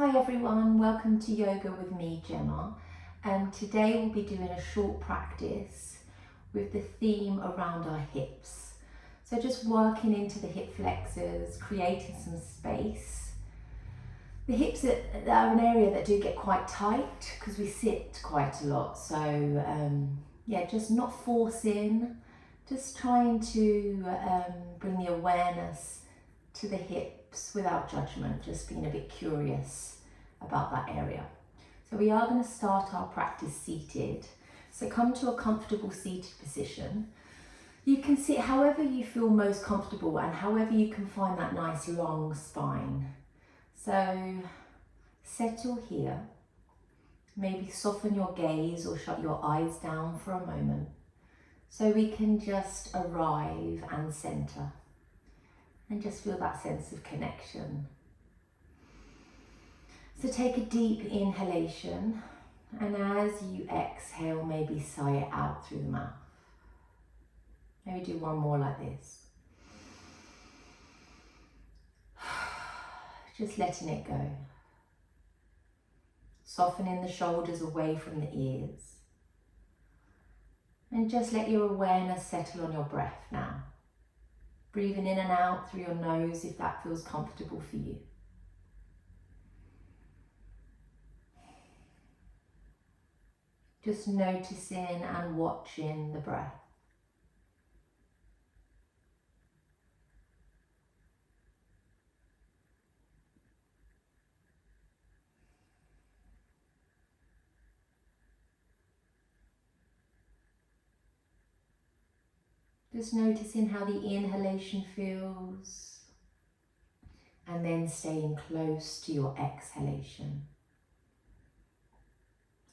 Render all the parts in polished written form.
Hi everyone, welcome to Yoga with me, Gemma. Today we'll be doing a short practice with the theme around our hips. So just working into the hip flexors, creating some space. The hips are an area that do get quite tight because we sit quite a lot. So just not forcing, just trying to bring the awareness to the hips without judgment, just being a bit curious about that area. So we are going to start our practice seated. So come to a comfortable seated position. You can sit however you feel most comfortable and however you can find that nice long spine. So settle here. Maybe soften your gaze or shut your eyes down for a moment so we can just arrive and center. And just feel that sense of connection. So take a deep inhalation, and as you exhale, maybe sigh it out through the mouth. Maybe do one more like this. Just letting it go. Softening the shoulders away from the ears. And just let your awareness settle on your breath now. Breathing in and out through your nose if that feels comfortable for you. Just noticing and watching the breath. Just noticing how the inhalation feels and then staying close to your exhalation.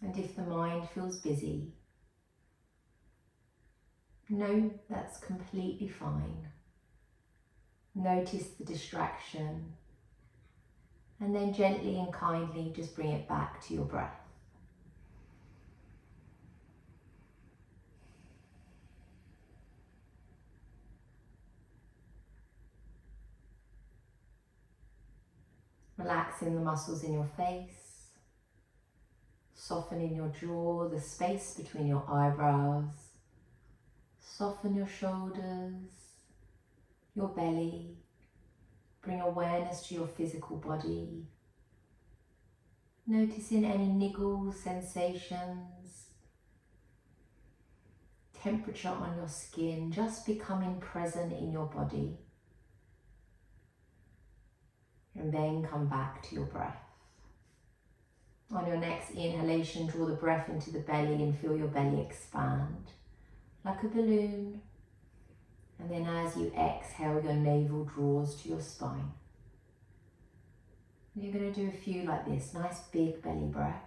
And if the mind feels busy, know that's completely fine. Notice the distraction and then gently and kindly just bring it back to your breath. Relaxing the muscles in your face, softening your jaw, the space between your eyebrows. Soften your shoulders, your belly. Bring awareness to your physical body. Noticing any niggles, sensations, temperature on your skin, just becoming present in your body. And then come back to your breath. On your next inhalation, draw the breath into the belly and feel your belly expand like a balloon. And then as you exhale, your navel draws to your spine. And you're going to do a few like this, nice big belly breaths.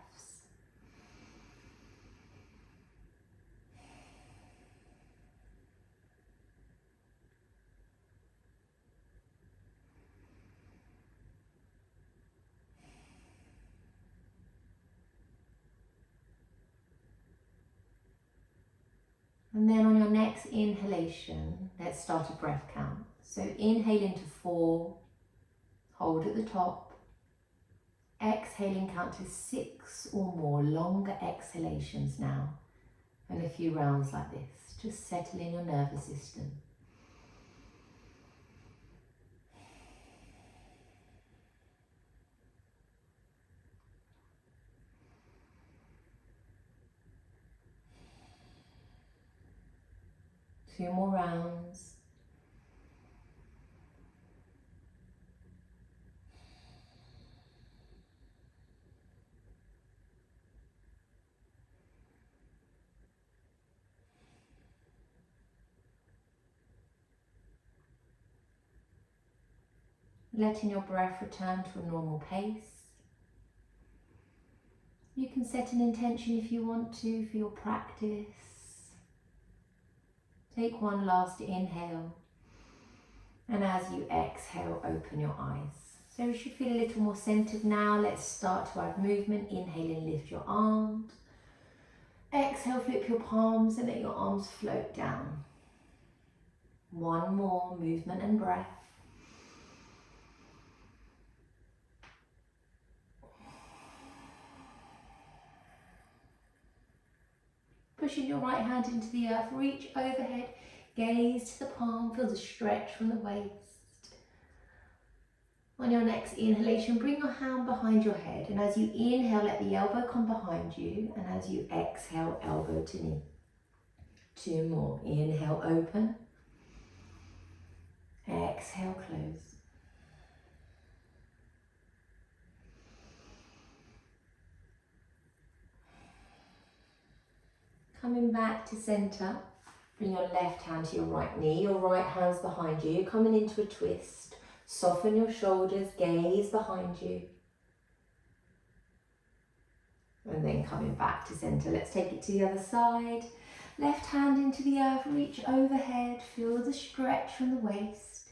And then on your next inhalation, let's start a breath count. So inhale into 4, hold at the top. Exhaling, count to 6 or more longer exhalations now. And a few rounds like this, just settling your nervous system. Two more rounds. Letting your breath return to a normal pace. You can set an intention if you want to for your practice. Take one last inhale, and as you exhale, open your eyes. So you should feel a little more centered now. Let's start to add movement. Inhale and lift your arms. Exhale, flip your palms and let your arms float down. One more, movement and breath. pushing your right hand into the earth, reach overhead, gaze to the palm, feel the stretch from the waist. On your next inhalation, bring your hand behind your head, and as you inhale, let the elbow come behind you, and as you exhale, elbow to knee. 2 more. Inhale, open. Exhale, close. Coming back to center, bring your left hand to your right knee, your right hand's behind you. You're coming into a twist. Soften your shoulders, gaze behind you. And then coming back to center. Let's take it to the other side. Left hand into the earth, reach overhead, feel the stretch from the waist.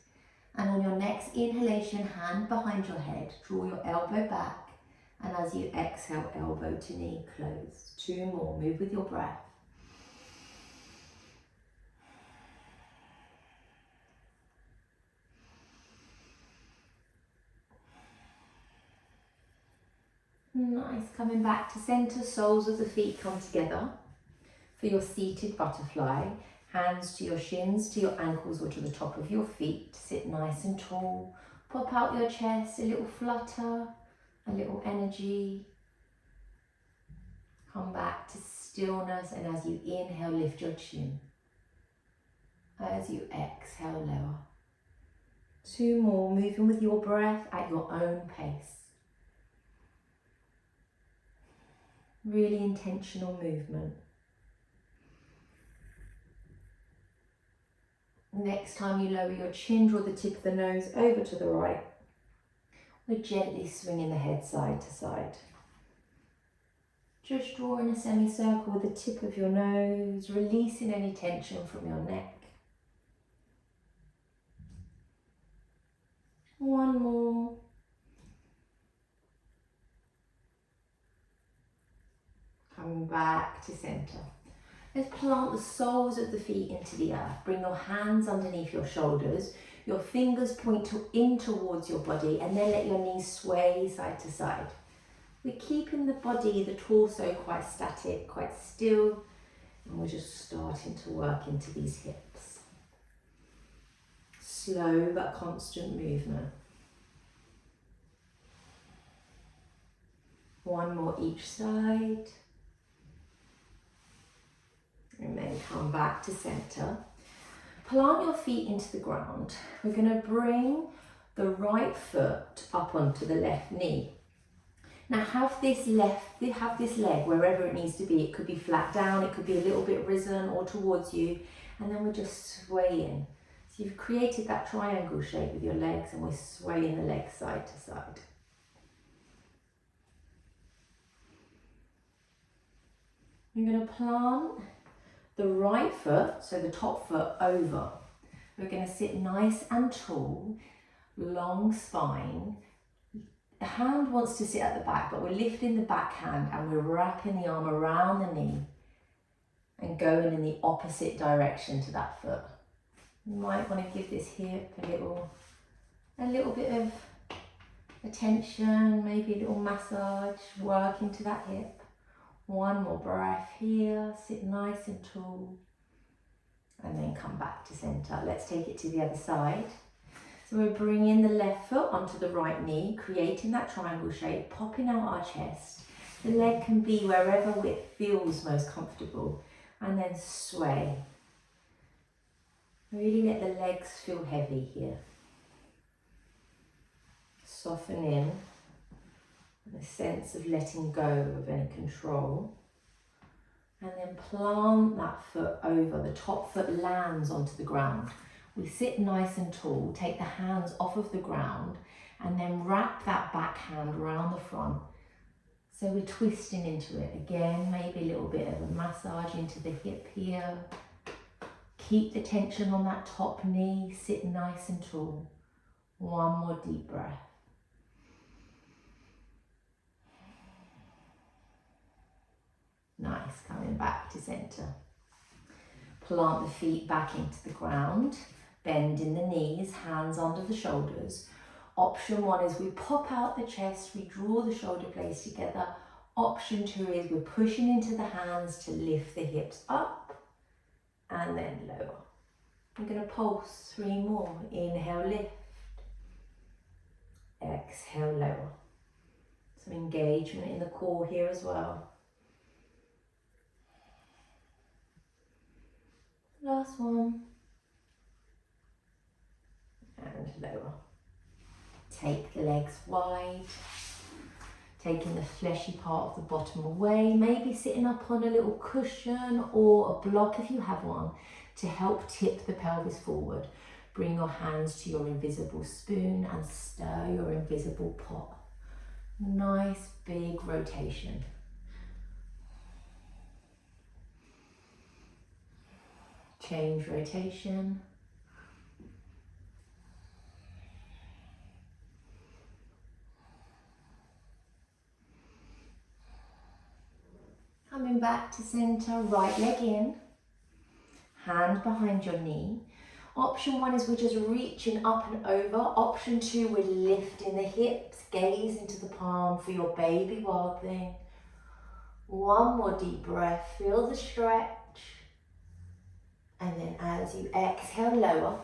And on your next inhalation, hand behind your head, draw your elbow back. And as you exhale, elbow to knee, close. 2 more, move with your breath. Nice, coming back to center, soles of the feet come together for your seated butterfly. Hands to your shins, to your ankles or to the top of your feet. Sit nice and tall. Pop out your chest, a little flutter, a little energy. Come back to stillness, and as you inhale, lift your chin. As you exhale, lower. 2 more, moving with your breath at your own pace. Really intentional movement. Next time you lower your chin, draw the tip of the nose over to the right. We're gently swinging the head side to side. Just drawing a semicircle with the tip of your nose, releasing any tension from your neck. 1 more. Coming back to center. Let's plant the soles of the feet into the earth. Bring your hands underneath your shoulders. Your fingers point in towards your body, and then let your knees sway side to side. We're keeping the body, the torso, quite static, quite still, and we're just starting to work into these hips. Slow but constant movement. 1 more each side. And then come back to center. Plant your feet into the ground. We're going to bring the right foot up onto the left knee. Now have this leg wherever it needs to be. It could be flat down, it could be a little bit risen or towards you, and then we're just swaying. So you've created that triangle shape with your legs, and we're swaying the legs side to side. You're going to plant the right foot, so the top foot, over. We're going to sit nice and tall, long spine. The hand wants to sit at the back, but we're lifting the back hand and we're wrapping the arm around the knee and going in the opposite direction to that foot. You might want to give this hip a little bit of attention, maybe a little massage, work into that hip. 1 more breath here, sit nice and tall, and then come back to center. Let's take it to the other side. So we're bringing the left foot onto the right knee, creating that triangle shape, popping out our chest. The leg can be wherever it feels most comfortable, and then sway. Really let the legs feel heavy here. Soften in. A sense of letting go of any control, and then plant that foot over. The top foot lands onto the ground. We sit nice and tall, take the hands off of the ground, and then wrap that back hand around the front. So we're twisting into it again, maybe a little bit of a massage into the hip here. Keep the tension on that top knee, sit nice and tall. 1 more deep breath. Nice, coming back to center. Plant the feet back into the ground, bend in the knees, hands under the shoulders. Option 1 is we pop out the chest, we draw the shoulder blades together, Option 2 is we're pushing into the hands to lift the hips up and then lower. I'm going to pulse 3 more. Inhale, lift. Exhale, lower. Some engagement in the core here as well. Last one. And lower. Take the legs wide. Taking the fleshy part of the bottom away. Maybe sitting up on a little cushion or a block if you have one to help tip the pelvis forward. Bring your hands to your invisible spoon and stir your invisible pot. Nice big rotation. Change rotation. Coming back to center, right leg in, hand behind your knee. Option 1 is we're just reaching up and over. Option 2, we're lifting the hips, gaze into the palm for your baby wild thing. One more deep breath, feel the stretch. And then as you exhale, lower.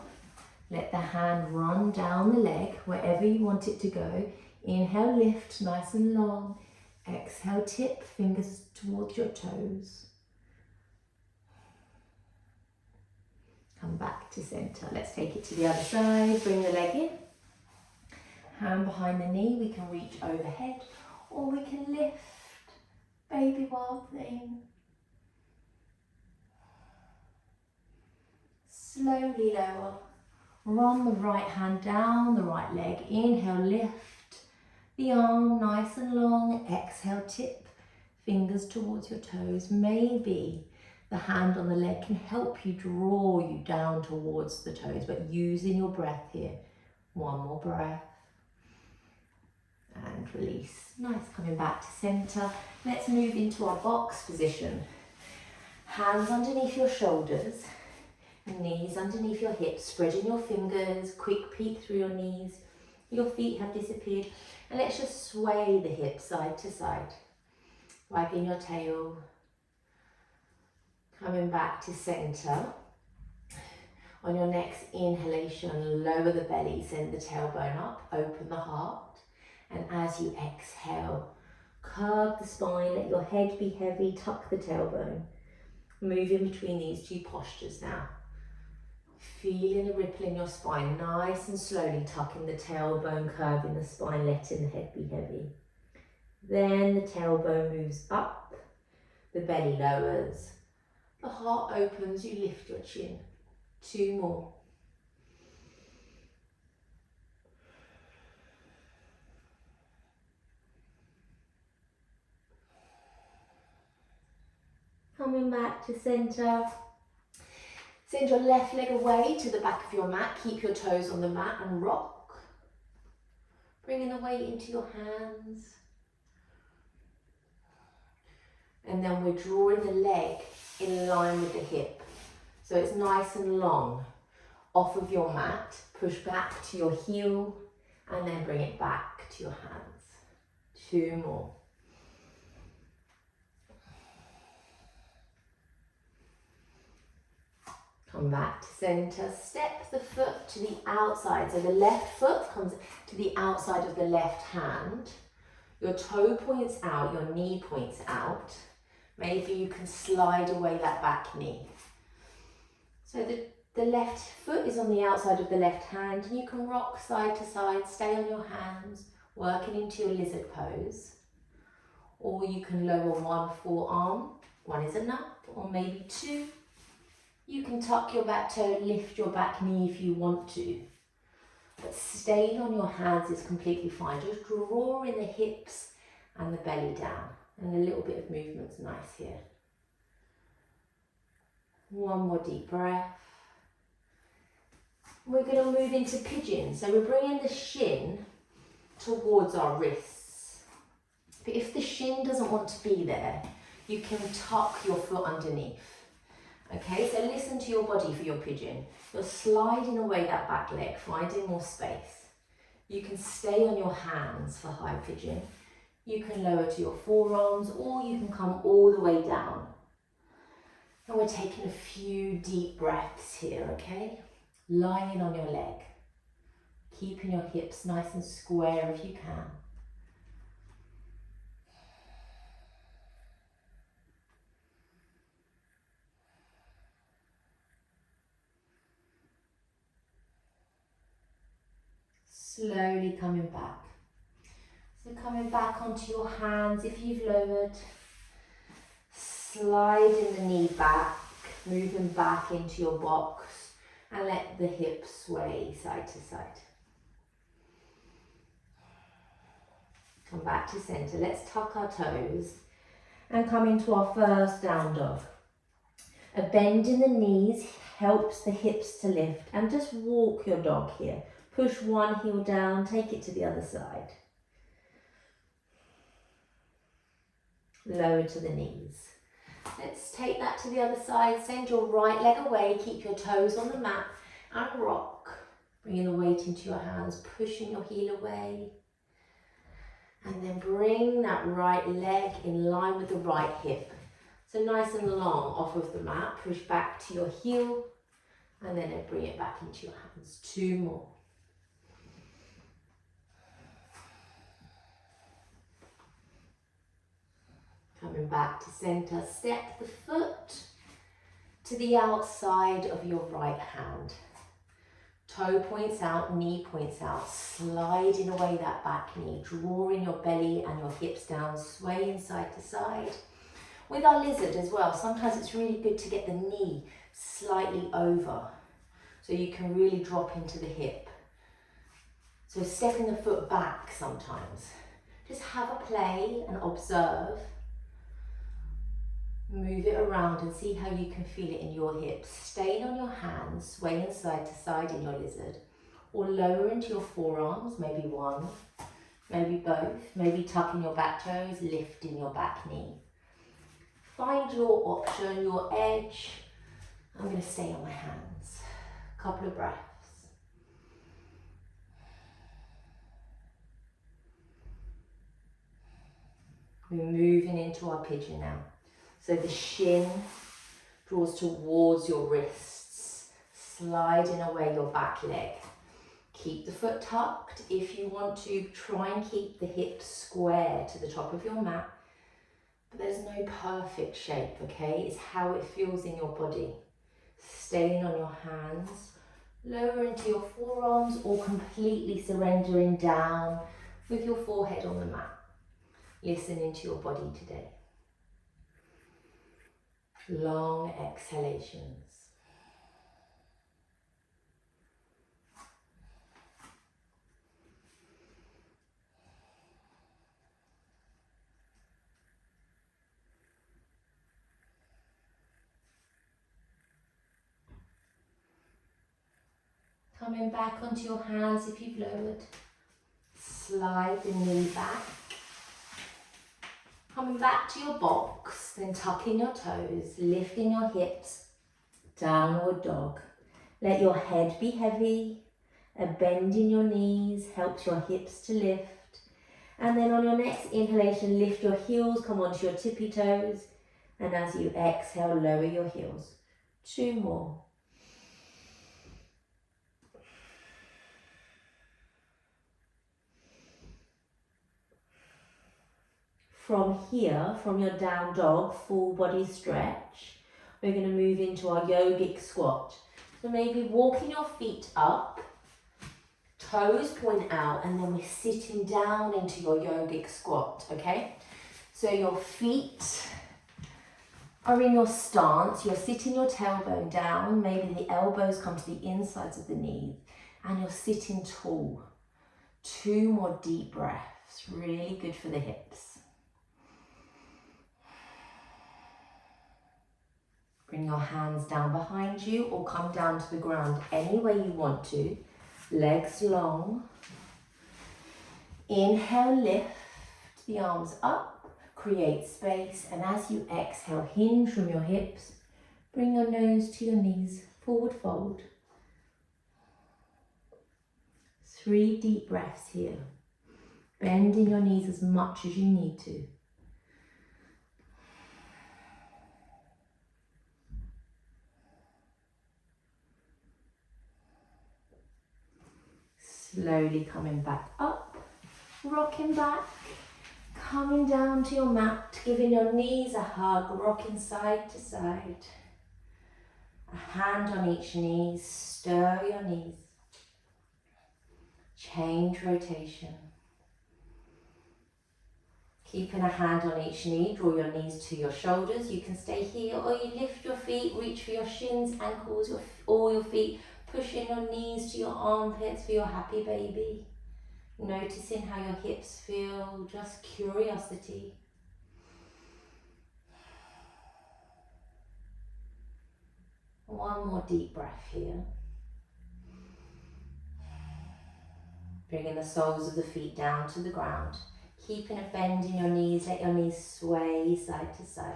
Let the hand run down the leg, wherever you want it to go. Inhale, lift, nice and long. Exhale, tip, fingers towards your toes. Come back to center. Let's take it to the other side. Bring the leg in. Hand behind the knee. We can reach overhead or we can lift. Baby wild thing. Slowly lower. Run the right hand down the right leg. Inhale, lift. The arm nice and long. Exhale, tip. Fingers towards your toes. Maybe the hand on the leg can help you draw you down towards the toes, but using your breath here. One more breath. And release. Nice, coming back to center. Let's move into our box position. Hands underneath your shoulders. Knees underneath your hips. Spreading your fingers. Quick peek through your knees. Your feet have disappeared. And let's just sway the hips side to side. Wagging your tail. Coming back to center. On your next inhalation, lower the belly, send the tailbone up, open the heart. And as you exhale, curve the spine, let your head be heavy, tuck the tailbone. Move in between these 2 postures now. Feeling the ripple in your spine, nice and slowly tucking the tailbone, curving the spine, letting the head be heavy. Then the tailbone moves up, the belly lowers. The heart opens, you lift your chin. 2 more. Coming back to center. Send your left leg away to the back of your mat. Keep your toes on the mat and rock. Bringing the weight into your hands. And then we're drawing the leg in line with the hip. So it's nice and long. Off of your mat, push back to your heel and then bring it back to your hands. 2 more. Come back to center. Step the foot to the outside. So the left foot comes to the outside of the left hand. Your toe points out, your knee points out. Maybe you can slide away that back knee. So the left foot is on the outside of the left hand. And you can rock side to side, stay on your hands, working into your lizard pose. Or you can lower 1 forearm. 1 is enough, or maybe 2. You can tuck your back toe, lift your back knee if you want to. But staying on your hands is completely fine. Just draw in the hips and the belly down. And a little bit of movement's nice here. 1 more deep breath. We're going to move into pigeon. So we're bringing the shin towards our wrists. But if the shin doesn't want to be there, you can tuck your foot underneath. Okay, so listen to your body for your pigeon. You're sliding away that back leg, finding more space. You can stay on your hands for high pigeon. You can lower to your forearms or you can come all the way down. And we're taking a few deep breaths here, okay? Lying on your leg. Keeping your hips nice and square if you can. Slowly coming back. So coming back onto your hands if you've lowered. Sliding the knee back, moving back into your box and let the hips sway side to side. Come back to center. Let's tuck our toes and come into our first down dog. A bend in the knees helps the hips to lift, and just walk your dog here. Push one heel down, take it to the other side. Lower to the knees. Let's take that to the other side. Send your right leg away, keep your toes on the mat and rock. Bringing the weight into your hands, pushing your heel away. And then bring that right leg in line with the right hip. So nice and long off of the mat, push back to your heel and then bring it back into your hands. 2 more. Coming back to center, step the foot to the outside of your right hand. Toe points out, knee points out, sliding away that back knee, drawing your belly and your hips down, swaying side to side. With our lizard as well, sometimes it's really good to get the knee slightly over so you can really drop into the hip. So stepping the foot back sometimes. Just have a play and observe. Move it around and see how you can feel it in your hips. Staying on your hands, swaying side to side in your lizard. Or lower into your forearms, maybe one, maybe both. Maybe tucking your back toes, lifting your back knee. Find your option, your edge. I'm going to stay on my hands. Couple of breaths. We're moving into our pigeon now. So the shin draws towards your wrists, sliding away your back leg. Keep the foot tucked. If you want to, try and keep the hips square to the top of your mat. But there's no perfect shape, okay? It's how it feels in your body. Staying on your hands, lower into your forearms or completely surrendering down with your forehead on the mat. Listening to your body today. Long exhalations. Coming back onto your hands if you've lowered. Slide the knee back. Coming back to your box, then tucking your toes, lifting your hips, downward dog. Let your head be heavy. A bend in your knees helps your hips to lift. And then on your next inhalation, lift your heels, come onto your tippy toes. And as you exhale, lower your heels. 2 more. From here, from your down dog, full body stretch, we're going to move into our yogic squat. So maybe walking your feet up, toes point out, and then we're sitting down into your yogic squat, okay? So your feet are in your stance, you're sitting your tailbone down, maybe the elbows come to the insides of the knees, and you're sitting tall. 2 more deep breaths, really good for the hips. Bring your hands down behind you or come down to the ground any way you want to. Legs long. Inhale, lift the arms up, create space. And as you exhale, hinge from your hips. Bring your nose to your knees, forward fold. 3 deep breaths here. Bending your knees as much as you need to. Slowly coming back up, rocking back, coming down to your mat, giving your knees a hug, rocking side to side. A hand on each knee, stir your knees. Change rotation. Keeping a hand on each knee, draw your knees to your shoulders. You can stay here or you lift your feet, reach for your shins, ankles, all your feet. Pushing your knees to your armpits for your happy baby. Noticing how your hips feel, just curiosity. One more deep breath here. Bringing the soles of the feet down to the ground. Keeping a bend in your knees, let your knees sway side to side.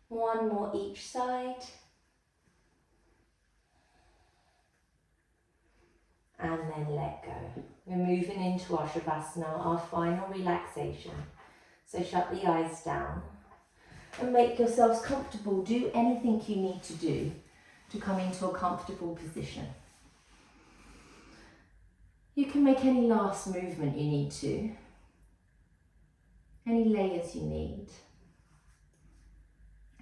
One more each side. And then let go. We're moving into our Shavasana, our final relaxation. So shut the eyes down and make yourselves comfortable. Do anything you need to do to come into a comfortable position. You can make any last movement you need to, any layers you need,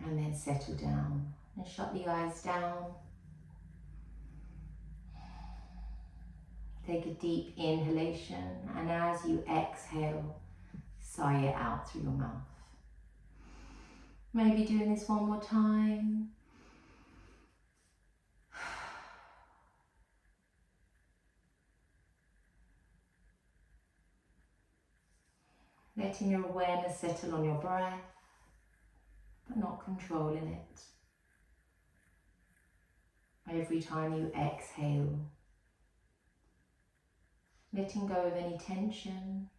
and then settle down and shut the eyes down. Take a deep inhalation, and as you exhale, sigh it out through your mouth. Maybe doing this one more time. Letting your awareness settle on your breath, but not controlling it. Every time you exhale, letting go of any tension.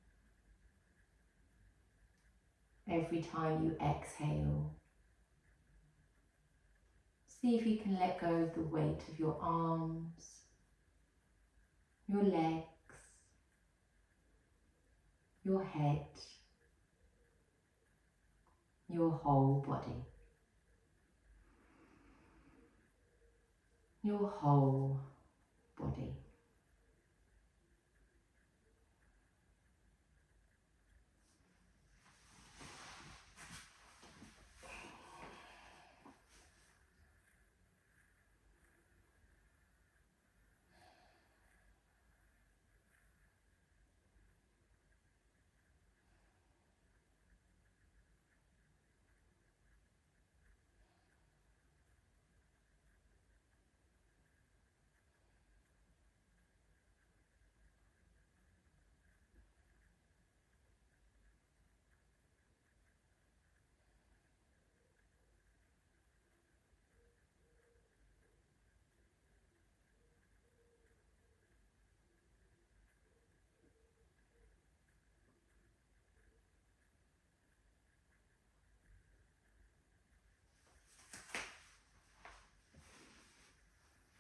Every time you exhale, see if you can let go of the weight of your arms, your legs, your head, your whole body. Your whole body.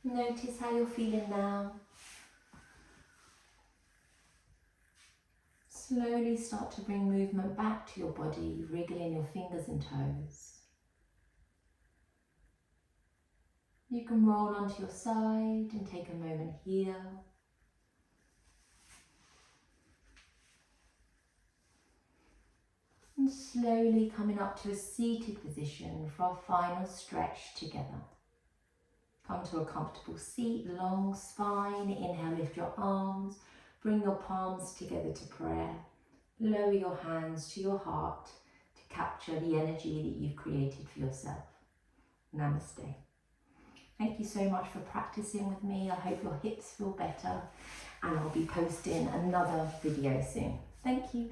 Notice how you're feeling now. Slowly start to bring movement back to your body, wriggling your fingers and toes. You can roll onto your side and take a moment here. And slowly coming up to a seated position for our final stretch together. Come to a comfortable seat, long spine. Inhale, lift your arms. Bring your palms together to prayer. Lower your hands to your heart to capture the energy that you've created for yourself. Namaste. Thank you so much for practicing with me. I hope your hips feel better, and I'll be posting another video soon. Thank you.